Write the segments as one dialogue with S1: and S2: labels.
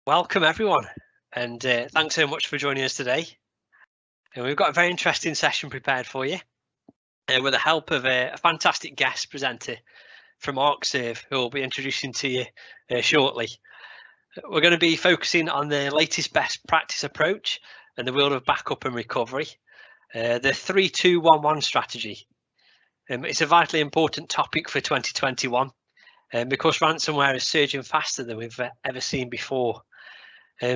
S1: Welcome everyone, and thanks so much for joining us today. And we've got a very interesting session prepared for you with the help of a fantastic guest presenter from ArcServe, who will be introducing to you shortly. We're going to be focusing on the latest best practice approach in the world of backup and recovery, the 3-2-1-1 strategy. It's a vitally important topic for 2021 because ransomware is surging faster than we've ever seen before.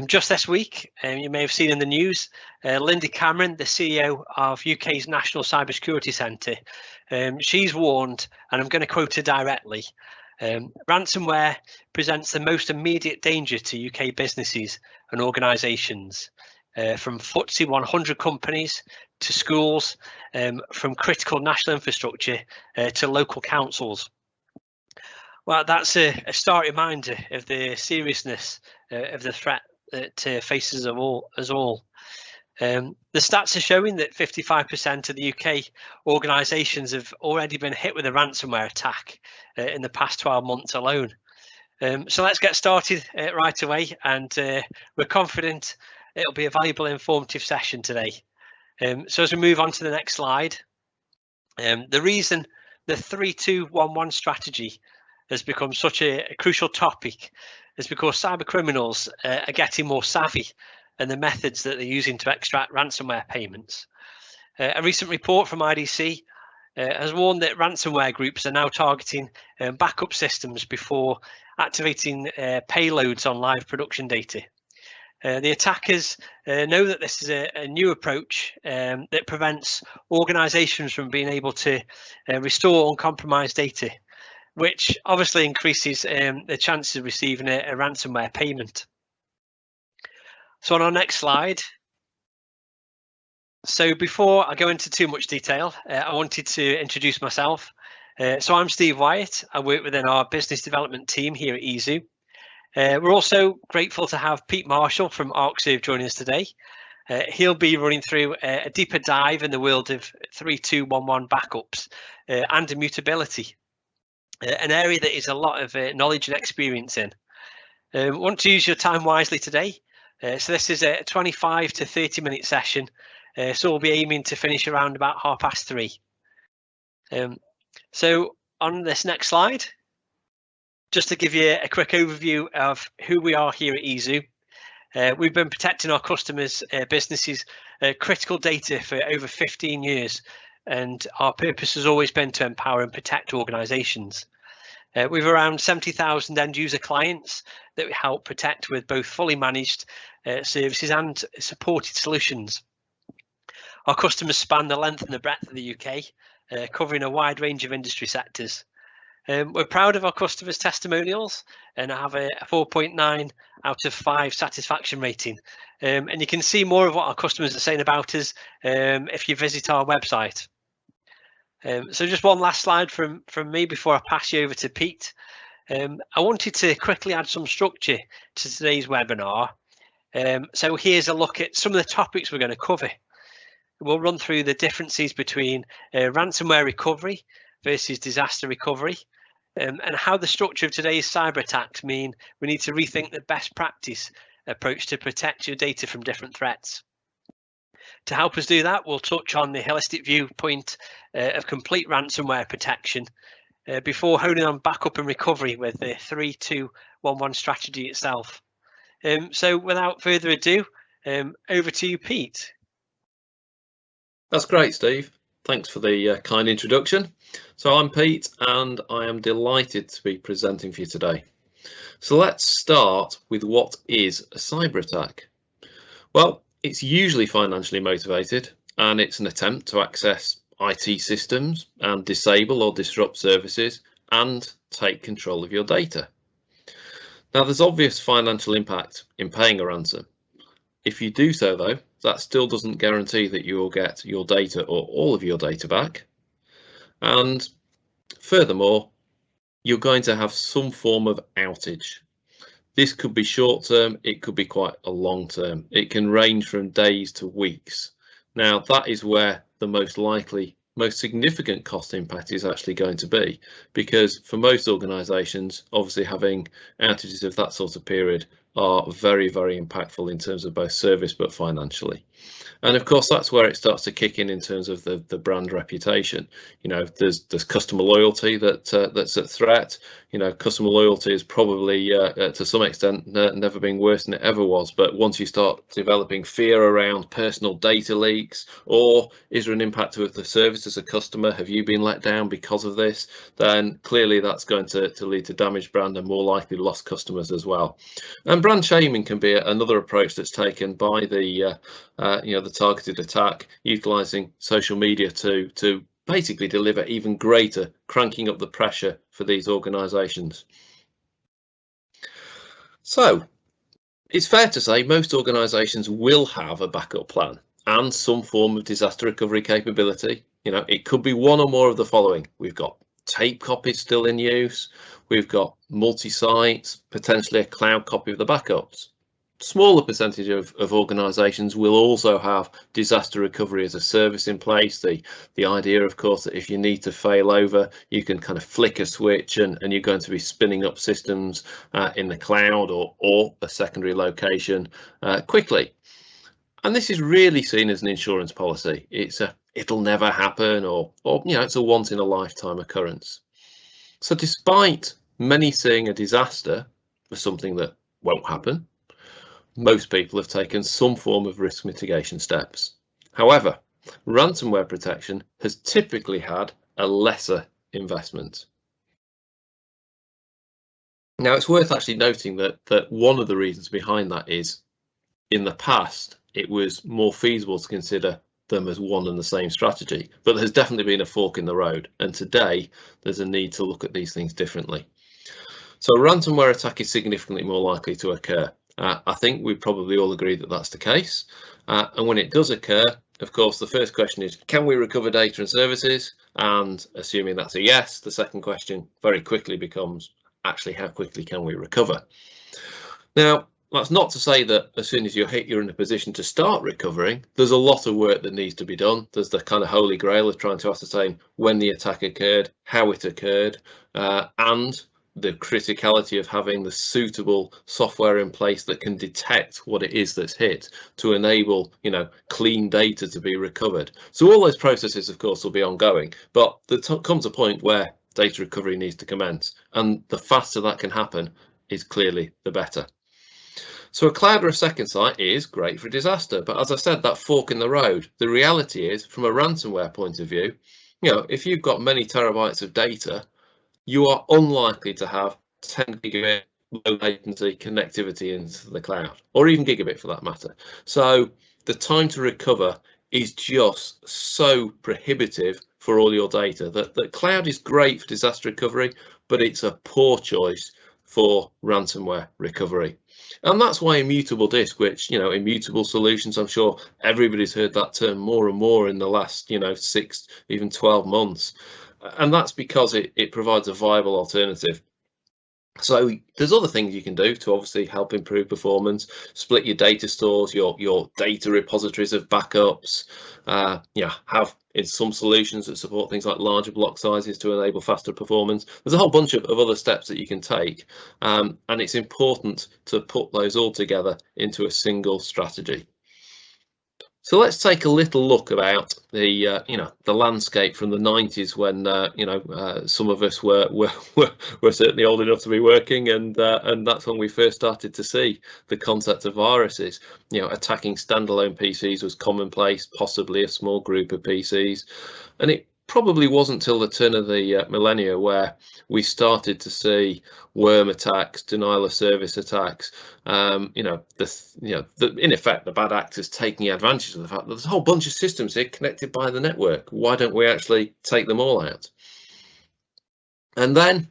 S1: Just this week, you may have seen in the news, Linda Cameron, the CEO of UK's National Cybersecurity Centre, she's warned, and I'm going to quote her directly, ransomware presents the most immediate danger to UK businesses and organisations, from FTSE 100 companies to schools, from critical national infrastructure to local councils. Well, that's a stark reminder of the seriousness of the threat that faces us all. The stats are showing that 55% of the UK organisations have already been hit with a ransomware attack in the past 12 months alone. So let's get started right away, and we're confident it'll be a valuable, informative session today. So as we move on to the next slide, the reason the 3-2-1-1 strategy has become such a crucial topic is because cyber criminals are getting more savvy in the methods that they're using to extract ransomware payments. A recent report from IDC has warned that ransomware groups are now targeting backup systems before activating payloads on live production data. The attackers know that this is a new approach that prevents organisations from being able to restore uncompromised data, which obviously increases the chances of receiving a ransomware payment. So on our next slide. So before I go into too much detail, I wanted to introduce myself. So I'm Steve Wyatt. I work within our business development team here at EZU. We're also grateful to have Pete Marshall from ArcServe joining us today. He'll be running through a deeper dive in the world of 3-2-1-1 backups and immutability, an area that is a lot of knowledge and experience in. Want to use your time wisely today. So this is a 25 to 30 minute session. So we'll be aiming to finish around about 3:30. So on this next slide, just to give you a quick overview of who we are here at EZU. We've been protecting our customers' businesses' critical data for over 15 years, and our purpose has always been to empower and protect organisations. We've around 70,000 end user clients that we help protect with both fully managed services and supported solutions. Our customers span the length and the breadth of the UK, covering a wide range of industry sectors. We're proud of our customers' testimonials and have a 4.9 out of 5 satisfaction rating. And you can see more of what our customers are saying about us if you visit our website. So just one last slide from me before I pass you over to Pete. I wanted to quickly add some structure to today's webinar. So here's a look at some of the topics we're going to cover. We'll run through the differences between ransomware recovery versus disaster recovery, and how the structure of today's cyber attacks mean we need to rethink the best practice approach to protect your data from different threats. To help us do that, we'll touch on the holistic viewpoint of complete ransomware protection before honing on backup and recovery with the 3-2-1-1 strategy itself. So without further ado, over to you, Pete.
S2: That's great, Steve. Thanks for the kind introduction. So I'm Pete, and I am delighted to be presenting for you today. So let's start with what is a cyber attack. Well, it's usually financially motivated, and it's an attempt to access IT systems and disable or disrupt services and take control of your data. Now, there's obvious financial impact in paying a ransom. If you do so, though, that still doesn't guarantee that you will get your data or all of your data back. And furthermore, you're going to have some form of outage. This could be short term, it could be quite a long term. It can range from days to weeks. Now, that is where the most significant cost impact is actually going to be, because for most organisations, obviously having outages of that sort of period are very, very impactful in terms of both service but financially. And of course, that's where it starts to kick in terms of the brand reputation. You know, there's customer loyalty that's at threat. You know, customer loyalty is probably to some extent never been worse than it ever was. But once you start developing fear around personal data leaks, or is there an impact to the service as a customer? Have you been let down because of this? Then clearly that's going to lead to damaged brand and more likely lost customers as well. And brand shaming can be another approach that's taken by the the targeted attack, utilizing social media to basically deliver even greater, cranking up the pressure for these organizations. So it's fair to say most organizations will have a backup plan and some form of disaster recovery capability. You know, it could be one or more of the following. We've got tape copies still in use. We've got multi-sites, potentially a cloud copy of the backups. Smaller percentage of organizations will also have disaster recovery as a service in place. The idea, of course, that if you need to fail over, you can kind of flick a switch and you're going to be spinning up systems in the cloud or a secondary location quickly. And this is really seen as an insurance policy. It'll never happen, or it's a once in a lifetime occurrence. So despite many seeing a disaster as something that won't happen, most people have taken some form of risk mitigation steps. However, ransomware protection has typically had a lesser investment. Now, it's worth actually noting that one of the reasons behind that is, in the past, it was more feasible to consider them as one and the same strategy, but there's definitely been a fork in the road, and today there's a need to look at these things differently. So a ransomware attack is significantly more likely to occur. I think we probably all agree that that's the case. And when it does occur, of course, the first question is, can we recover data and services? And assuming that's a yes, the second question very quickly becomes, actually, how quickly can we recover? Now, that's not to say that as soon as you're hit, you're in a position to start recovering. There's a lot of work that needs to be done. There's the kind of holy grail of trying to ascertain when the attack occurred, how it occurred, and the criticality of having the suitable software in place that can detect what it is that's hit to enable, clean data to be recovered. So all those processes, of course, will be ongoing, but there comes a point where data recovery needs to commence, and the faster that can happen is clearly the better. So a cloud or a second site is great for disaster, but as I said, that fork in the road, the reality is, from a ransomware point of view, if you've got many terabytes of data, you are unlikely to have 10 gigabit low latency connectivity into the cloud, or even gigabit for that matter. So the time to recover is just so prohibitive for all your data that cloud is great for disaster recovery, but it's a poor choice for ransomware recovery. And that's why immutable disk, which, immutable solutions, I'm sure everybody's heard that term more and more in the last, 6, even 12 months. And that's because it provides a viable alternative. So there's other things you can do to obviously help improve performance. Split your data stores, your data repositories of backups. Have in some solutions that support things like larger block sizes to enable faster performance. There's a whole bunch of other steps that you can take, and it's important to put those all together into a single strategy. So let's take a little look about the the landscape from the 90s when some of us were certainly old enough to be working, and that's when we first started to see the concept of viruses. Attacking standalone PCs was commonplace, possibly a small group of PCs, and it probably wasn't till the turn of the millennia where we started to see worm attacks, denial of service attacks. In effect, the bad actors taking advantage of the fact that there's a whole bunch of systems here connected by the network. Why don't we actually take them all out? And then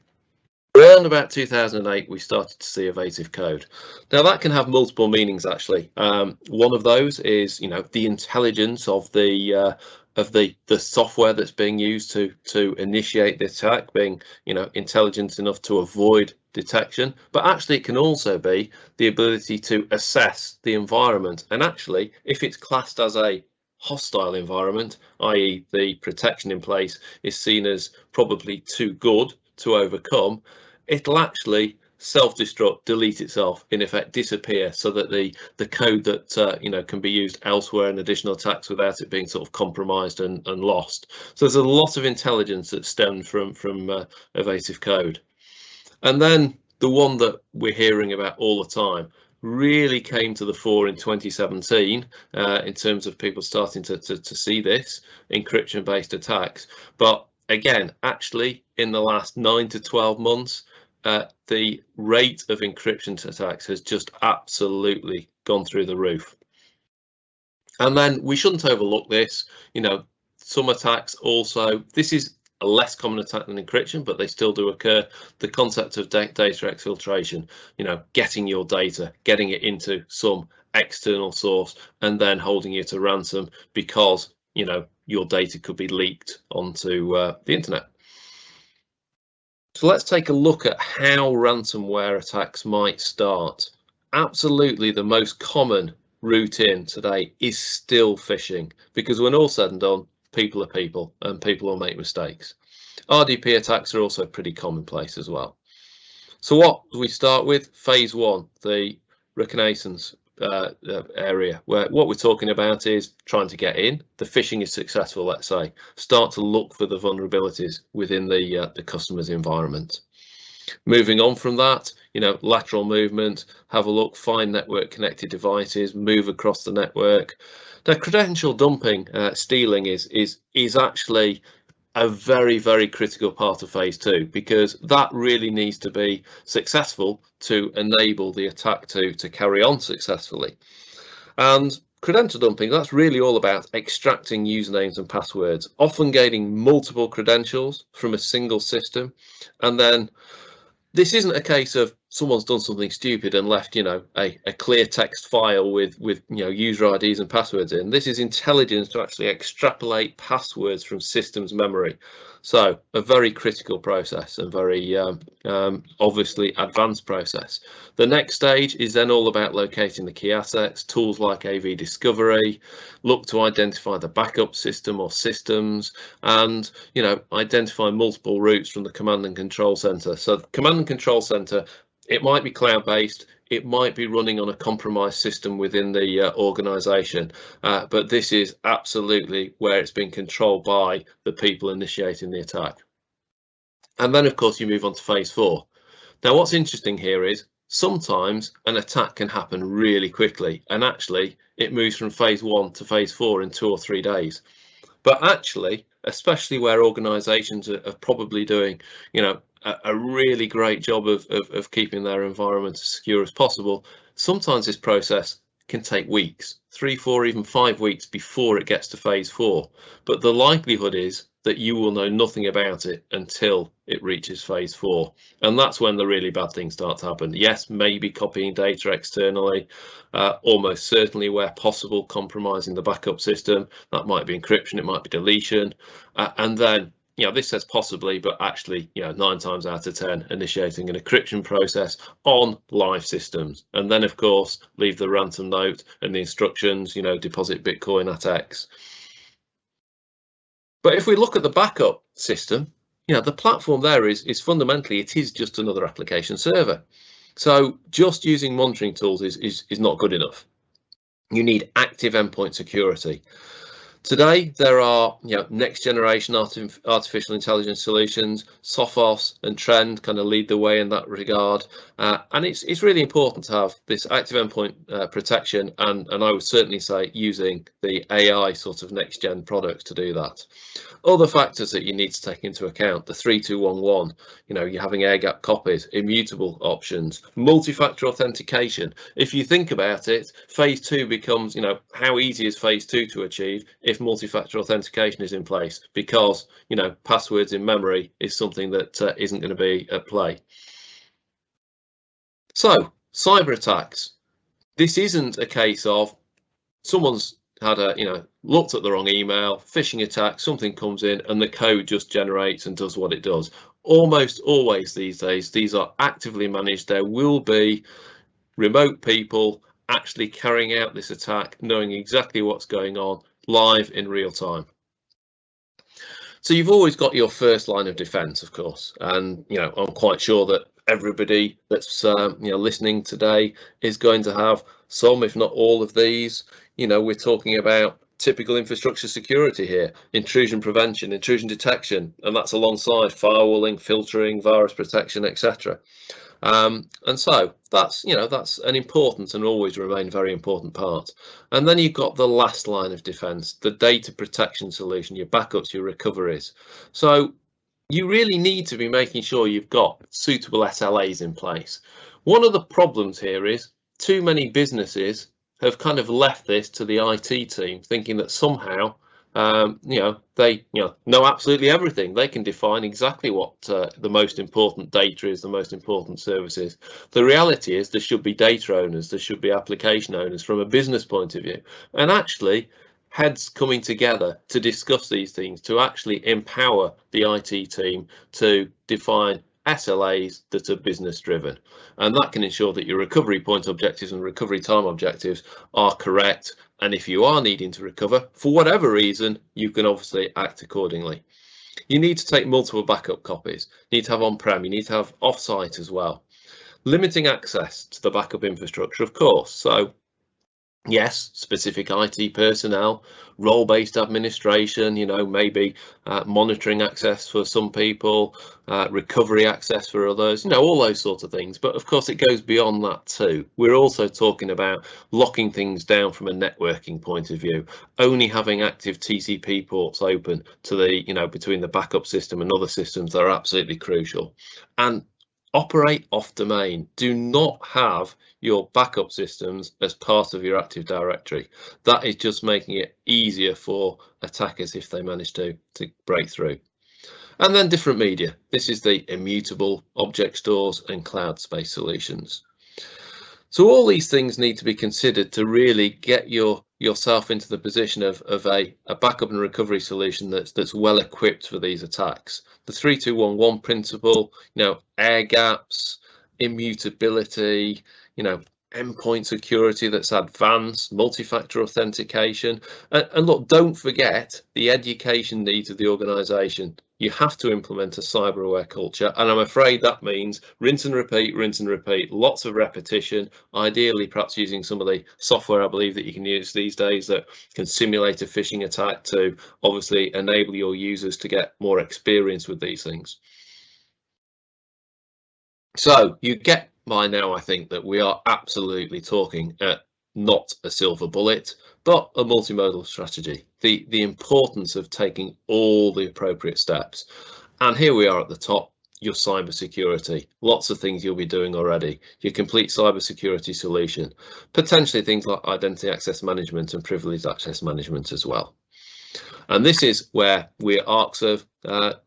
S2: around about 2008, we started to see evasive code. Now that can have multiple meanings, actually. One of those is, the intelligence of the software that's being used to initiate the attack being, intelligent enough to avoid detection. But actually, it can also be the ability to assess the environment. And actually, if it's classed as a hostile environment, i.e. the protection in place is seen as probably too good to overcome, it'll actually self-destruct, delete itself, in effect disappear, so that the code that can be used elsewhere in additional attacks without it being sort of compromised and lost. So there's a lot of intelligence that stemmed from evasive code. And then the one that we're hearing about all the time really came to the fore in 2017 in terms of people starting to see this, encryption-based attacks. But again, actually, in the last 9 to 12 months, the rate of encryption attacks has just absolutely gone through the roof. And then we shouldn't overlook this. Some attacks also, this is a less common attack than encryption, but they still do occur. The concept of data exfiltration, getting your data, getting it into some external source and then holding it to ransom because, your data could be leaked onto the internet. So let's take a look at how ransomware attacks might start. Absolutely the most common route in today is still phishing, because when all said and done, people are people and people will make mistakes. RDP attacks are also pretty commonplace as well. So what do we start with? Phase 1, the reconnaissance area, where what we're talking about is trying to get in. The phishing is successful, let's say. Start to look for the vulnerabilities within the customer's environment. Moving on from that, lateral movement, have a look, find network connected devices, move across the network. Now, credential dumping, stealing is actually a very, very critical part of phase 2, because that really needs to be successful to enable the attack to carry on successfully. And credential dumping, that's really all about extracting usernames and passwords, often gaining multiple credentials from a single system. And then this isn't a case of someone's done something stupid and left, a clear text file with user IDs and passwords in. This is intelligence to actually extrapolate passwords from systems memory. So a very critical process and very obviously advanced process. The next stage is then all about locating the key assets, tools like AV discovery, look to identify the backup system or systems, and identify multiple routes from the command and control center. So the command and control center, it might be cloud-based, it might be running on a compromised system within the organization, but this is absolutely where it's being controlled by the people initiating the attack. And then, of course, you move on to phase 4. Now, what's interesting here is sometimes an attack can happen really quickly, and actually it moves from phase 1 to phase 4 in 2 or 3 days. But actually, especially where organizations are probably doing, a really great job of keeping their environment as secure as possible, sometimes this process can take weeks, 3, 4, even 5 weeks before it gets to phase 4. But the likelihood is that you will know nothing about it until it reaches phase 4. And that's when the really bad things start to happen. Yes, maybe copying data externally, almost certainly where possible, compromising the backup system. That might be encryption, it might be deletion. And then, this says possibly, but actually, 9 times out of 10, initiating an encryption process on live systems. And then, of course, leave the ransom note and the instructions, deposit Bitcoin at X. But if we look at the backup system, the platform there is fundamentally, it is just another application server. So just using monitoring tools is not good enough. You need active endpoint security. Today, there are next generation artificial intelligence solutions. Sophos and Trend kind of lead the way in that regard, and it's really important to have this active endpoint protection, and I would certainly say using the AI sort of next gen products to do that. Other factors that you need to take into account: the 3211, you're having air gap copies, immutable options, multi-factor authentication. If you think about it, phase 2 becomes, how easy is phase 2 to achieve if multi-factor authentication is in place, because passwords in memory is something that isn't going to be at play. So cyber attacks, this isn't a case of someone's had looked at the wrong email, phishing attack, something comes in and the code just generates and does what it does. Almost always these days, these are actively managed. There will be remote people actually carrying out this attack, knowing exactly what's going on live in real time. So you've always got your first line of defense, of course, and I'm quite sure that everybody that's listening today is going to have some, if not all of these. We're talking about typical infrastructure security here: intrusion prevention, intrusion detection, and that's alongside firewalling, filtering, virus protection, etc. And so that's an important and always remain very important part. And then you've got the last line of defense, the data protection solution, your backups, your recoveries. So you really need to be making sure you've got suitable SLAs in place. One of the problems here is too many businesses have kind of left this to the IT team, thinking that somehow they know absolutely everything. They can define exactly what the most important data is, the most important services. The reality is there should be data owners, there should be application owners from a business point of view, and actually heads coming together to discuss these things, to actually empower the IT team to define SLAs that are business driven, and that can ensure that your recovery point objectives and recovery time objectives are correct. And if you are needing to recover for whatever reason, you can obviously act accordingly. You need to take multiple backup copies. You need to have on-prem, you need to have off-site as well. Limiting access to the backup infrastructure, of course. So yes, specific IT personnel, role-based administration, maybe monitoring access for some people, recovery access for others, all those sorts of things. But of course, it goes beyond that too. We're also talking about locking things down from a networking point of view, only having active TCP ports open to the, between the backup system and other systems that are absolutely crucial. And operate off domain. Do not have your backup systems as part of your Active Directory. That is just making it easier for attackers if they manage to break through. And then different media. This is the immutable object stores and cloud space solutions. So all these things need to be considered to really get yourself into the position of a backup and recovery solution that's well equipped for these attacks. The 3-2-1-1 principle, air gaps, immutability, endpoint security that's advanced, multi-factor authentication, and look, don't forget the education needs of the organization. You have to implement a cyber aware culture, and I'm afraid that means rinse and repeat, lots of repetition, ideally perhaps using some of the software I believe that you can use these days that can simulate a phishing attack to obviously enable your users to get more experience with these things. So you get by now, I think, that we are absolutely talking not a silver bullet, but a multimodal strategy. The importance of taking all the appropriate steps. And here we are at the top, your cybersecurity. Lots of things you'll be doing already. Your complete cybersecurity solution. Potentially things like identity access management and privileged access management as well. And this is where we at ArcServe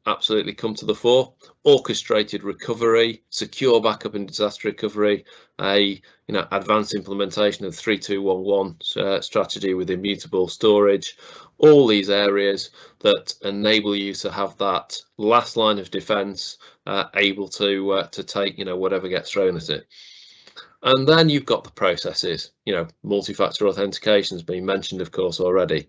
S2: absolutely come to the fore. Orchestrated recovery, secure backup and disaster recovery, advanced implementation of 3-2-1-1 strategy with immutable storage. All these areas that enable you to have that last line of defense, able to take whatever gets thrown at it. And then you've got the processes. Multi-factor authentication has been mentioned, of course, already.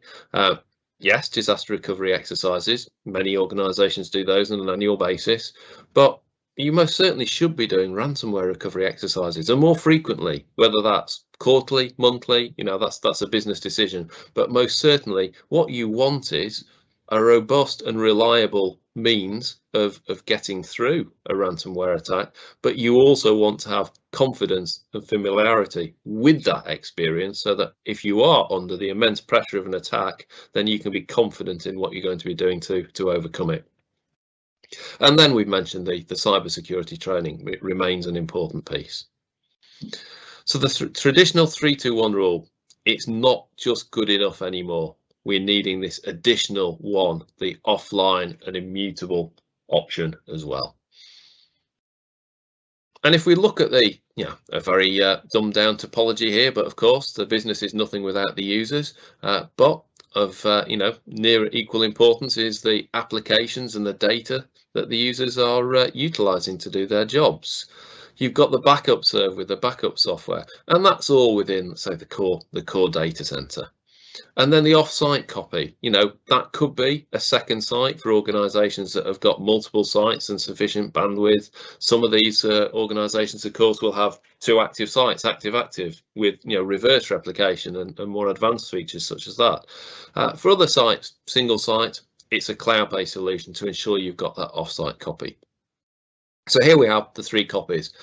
S2: Yes, disaster recovery exercises. Many organisations do those on an annual basis, but you most certainly should be doing ransomware recovery exercises, and more frequently, whether that's quarterly, monthly, that's a business decision. But most certainly, what you want is a robust and reliable means of getting through a ransomware attack, but you also want to have confidence and familiarity with that experience so that if you are under the immense pressure of an attack, then you can be confident in what you're going to be doing to overcome it. And then we've mentioned the cybersecurity training. It remains an important piece. So the traditional 3-2-1 rule, it's not just good enough anymore. We're needing this additional one, the offline and immutable option as well. And if we look at a very dumbed down topology here, but of course the business is nothing without the users, but of near equal importance is the applications and the data that the users are utilizing to do their jobs. You've got the backup server with the backup software, and that's all within, say, the core data center. And then the off-site copy, that could be a second site for organisations that have got multiple sites and sufficient bandwidth. Some of these organisations, of course, will have 2 active sites, active, with reverse replication and more advanced features such as that. For other sites, single site, it's a cloud-based solution to ensure you've got that off-site copy. So here we have the 3 copies.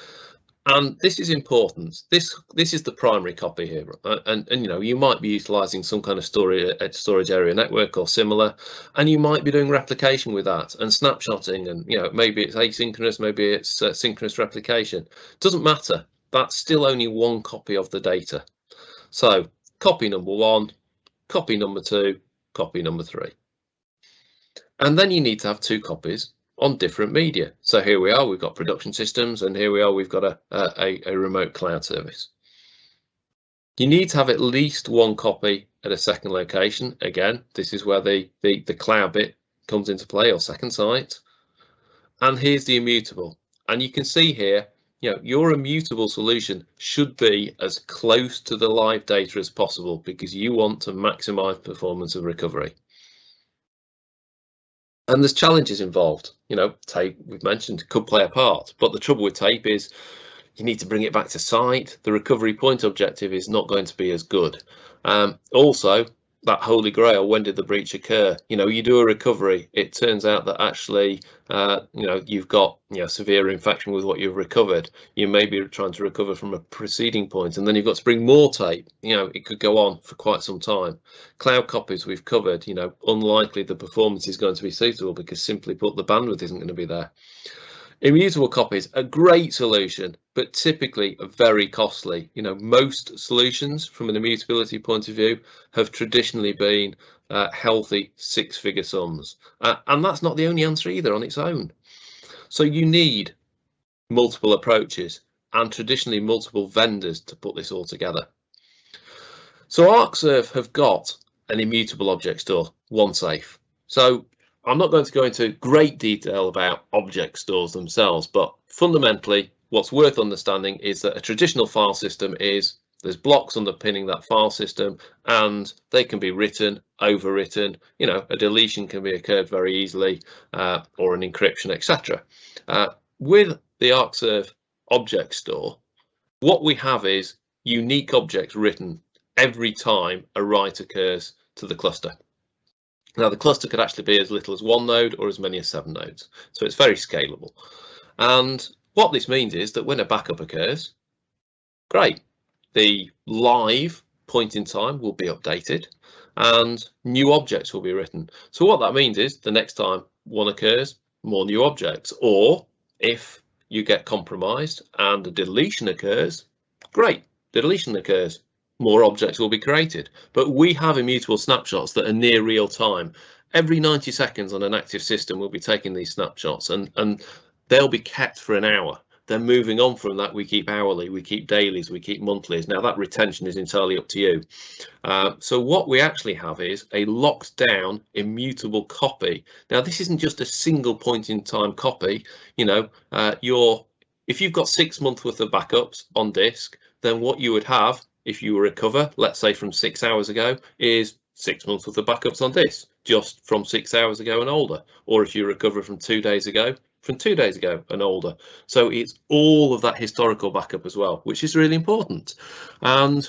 S2: And this is important. This is the primary copy here, and you might be utilizing some kind of storage area network or similar, and you might be doing replication with that and snapshotting, and maybe it's asynchronous, maybe it's synchronous replication. Doesn't matter. That's still only one copy of the data. So copy number 1, copy number 2, copy number 3, and then you need to have 2 copies on different media. So here we are, we've got production systems, and here we are, we've got a remote cloud service. You need to have at least 1 copy at a second location. Again, this is where the cloud bit comes into play, or second site. And here's the immutable. And you can see here, your immutable solution should be as close to the live data as possible, because you want to maximize performance of recovery. And there's challenges involved. Tape, we've mentioned, could play a part, but the trouble with tape is you need to bring it back to site. The recovery point objective is not going to be as good. Also, that holy grail, when did the breach occur? You do a recovery, it turns out that actually you've got severe infection with what you've recovered. You may be trying to recover from a preceding point, and then you've got to bring more tape. It could go on for quite some time. Cloud copies we've covered, unlikely the performance is going to be suitable, because simply put, the bandwidth isn't going to be there. Immutable copies, a great solution, but typically very costly. Most solutions from an immutability point of view have traditionally been healthy 6-figure sums. And that's not the only answer either on its own. So you need multiple approaches and traditionally multiple vendors to put this all together. So ArcServe have got an immutable object store, OneSafe. So I'm not going to go into great detail about object stores themselves, but fundamentally what's worth understanding is that a traditional file system is there's blocks underpinning that file system, and they can be written, overwritten, a deletion can be occurred very easily, or an encryption, etc. With the ArcServe object store, what we have is unique objects written every time a write occurs to the cluster. Now, the cluster could actually be as little as 1 node or as many as 7 nodes, so it's very scalable. And what this means is that when a backup occurs, great, the live point in time will be updated and new objects will be written. So what that means is the next time one occurs, more new objects. Or if you get compromised and a deletion occurs, great, the deletion occurs, more objects will be created. But we have immutable snapshots that are near real time. Every 90 seconds on an active system, we'll be taking these snapshots, and they'll be kept for an hour. Then moving on from that, we keep hourly, we keep dailies, we keep monthlies. Now that retention is entirely up to you. So what we actually have is a locked down immutable copy. Now this isn't just a single point in time copy. If you've got 6 months worth of backups on disk, then what you would have if you recover, let's say from 6 hours ago, is 6 months worth of backups on disk, just from 6 hours ago and older. Or if you recover from 2 days ago, from 2 days ago and older. So it's all of that historical backup as well, which is really important. And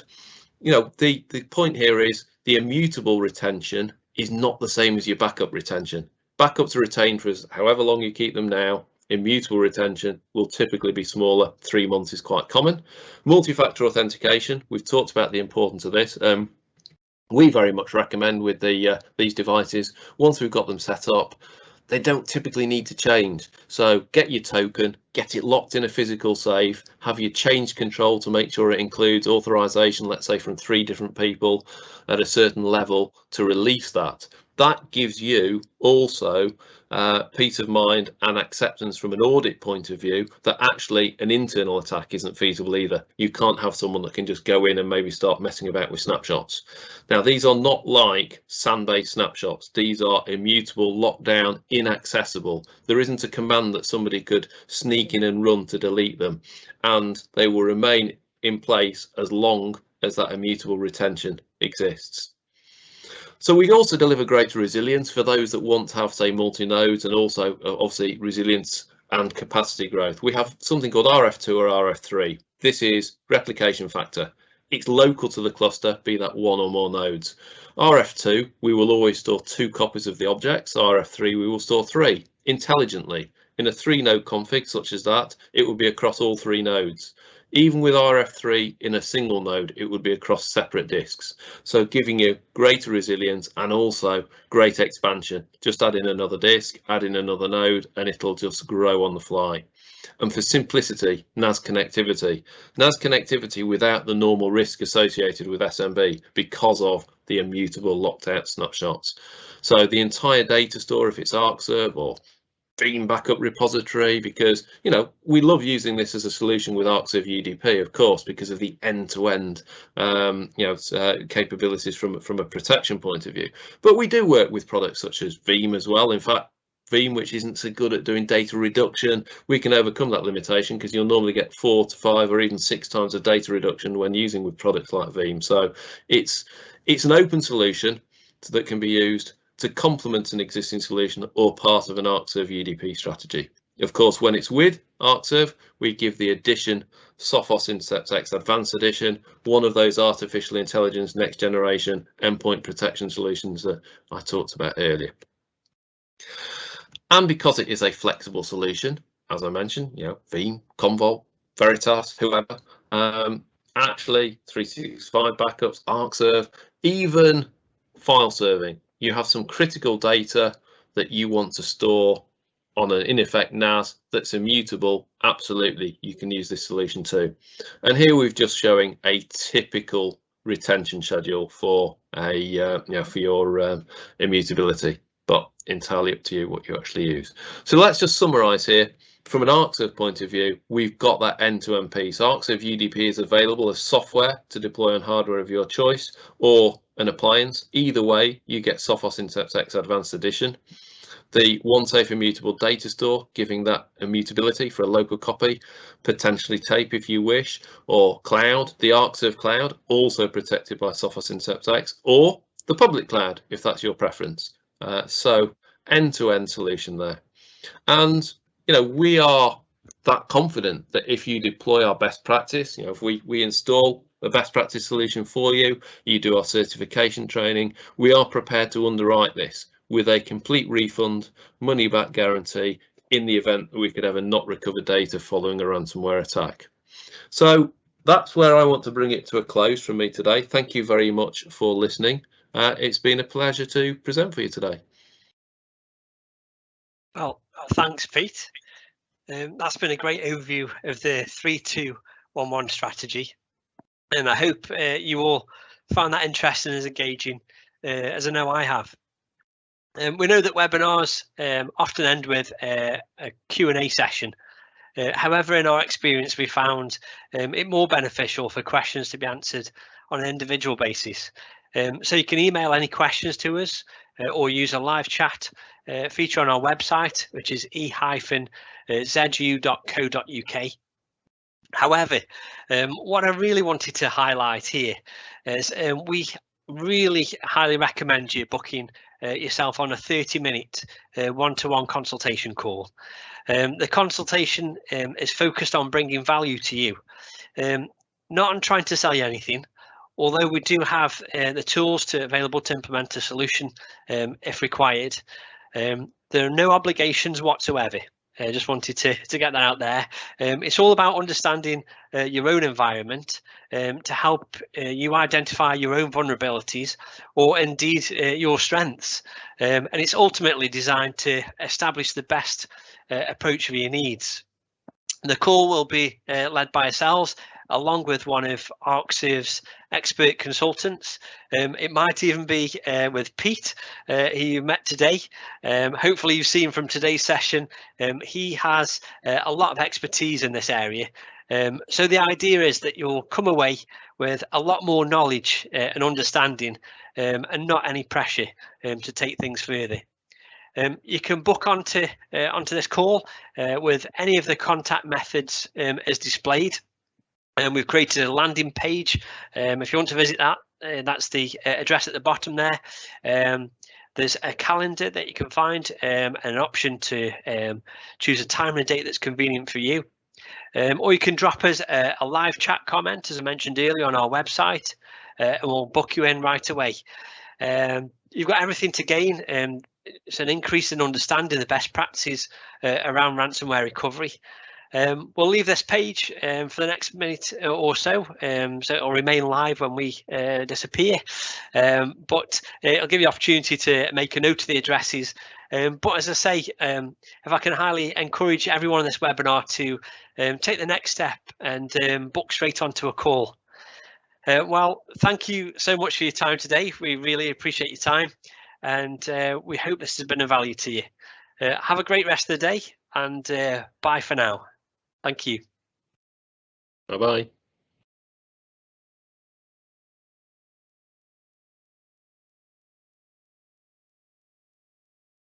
S2: the point here is the immutable retention is not the same as your backup retention. Backups are retained for however long you keep them now. Immutable retention will typically be smaller. 3 months is quite common. Multi-factor authentication, we've talked about the importance of this. We very much recommend with these devices, once we've got them set up, they don't typically need to change. So get your token, get it locked in a physical safe, have your change control to make sure it includes authorization, let's say from 3 different people at a certain level to release that. That gives you also peace of mind and acceptance from an audit point of view that actually an internal attack isn't feasible either. You can't have someone that can just go in and maybe start messing about with snapshots. Now, these are not like SAN-based snapshots. These are immutable, lockdown, inaccessible. There isn't a command that somebody could sneak in and run to delete them, and they will remain in place as long as that immutable retention exists. So we also deliver greater resilience for those that want to have, say, multi-nodes, and also obviously resilience and capacity growth. We have something called RF2 or RF3. This is replication factor. It's local to the cluster, be that one or more nodes. RF2, we will always store 2 copies of the objects. RF3, we will store 3 intelligently. In a 3-node config such as that, it will be across all 3 nodes. Even with RF3 in a single node, it would be across separate disks. So giving you greater resilience and also great expansion. Just add in another disk, add in another node, and it'll just grow on the fly. And for simplicity, NAS connectivity. NAS connectivity without the normal risk associated with SMB because of the immutable locked out snapshots. So the entire data store, if it's ArcServe or Veeam backup repository, because we love using this as a solution with ArcServe UDP, of course, because of the end-to-end capabilities from a protection point of view. But we do work with products such as Veeam as well. In fact, Veeam, which isn't so good at doing data reduction, we can overcome that limitation because you'll normally get 4 to 5 or even 6 times the data reduction when using with products like Veeam. So it's an open solution that can be used to complement an existing solution or part of an ArcServe UDP strategy. Of course, when it's with ArcServe, we give the addition Sophos Intercept X Advanced Edition, one of those artificial intelligence next generation endpoint protection solutions that I talked about earlier. And because it is a flexible solution, as I mentioned, Veeam, Commvault, Veritas, whoever, actually 365 backups, ArcServe, even file serving. You have some critical data that you want to store on an in effect NAS that's immutable. Absolutely, you can use this solution too. And here we've just showing a typical retention schedule for for your immutability, but entirely up to you what you actually use. So let's just summarize here. From an ArcServe point of view, we've got that end-to-end piece. ArcServe UDP is available as software to deploy on hardware of your choice or an appliance. Either way, you get Sophos Intercept X Advanced Edition. The OneSafe immutable data store, giving that immutability for a local copy, potentially tape if you wish, or cloud, the ArcServe cloud, also protected by Sophos Intercept X, or the public cloud, if that's your preference. So end-to-end solution there. And we are that confident that if you deploy our best practice, if we install a best practice solution for you, you do our certification training, we are prepared to underwrite this with a complete refund, money back guarantee in the event that we could ever not recover data following a ransomware attack. So that's where I want to bring it to a close from me today. Thank you very much for listening. It's been a pleasure to present for you today.
S1: Well, thanks, Pete. That's been a great overview of the 3-2-1-1 strategy. And I hope you all found that interesting and engaging, as I know I have. We know that webinars often end with a Q&A session. However, in our experience, we found it more beneficial for questions to be answered on an individual basis. So you can email any questions to us or use a live chat feature on our website, which is e-zu.co.uk. However, what I really wanted to highlight here is we really highly recommend you booking yourself on a 30-minute one-to-one consultation call. The consultation is focused on bringing value to you, not on trying to sell you anything, although we do have the tools available to implement a solution if required. There are no obligations whatsoever. I just wanted to get that out there. It's all about understanding your own environment to help you identify your own vulnerabilities or indeed your strengths. And it's ultimately designed to establish the best approach for your needs. The call will be led by ourselves, along with one of ArcServe's expert consultants. It might even be with Pete, who you met today. Hopefully you've seen from today's session, he has a lot of expertise in this area. So the idea is that you'll come away with a lot more knowledge and understanding and not any pressure to take things further. You can book onto this call with any of the contact methods as displayed. And we've created a landing page. If you want to visit that, that's the address at the bottom there. There's a calendar that you can find and an option to choose a time and a date that's convenient for you. Or you can drop us a live chat comment, as I mentioned earlier, on our website, and we'll book you in right away. You've got everything to gain. It's an increase in understanding the best practices around ransomware recovery. We'll leave this page for the next minute or so, so it'll remain live when we disappear. But it'll give you the opportunity to make a note of the addresses. But as I say, if I can highly encourage everyone on this webinar to take the next step and book straight onto a call. Well, thank you so much for your time today. We really appreciate your time, and we hope this has been of value to you. Have a great rest of the day, and bye for now. Thank you.
S2: Bye-bye.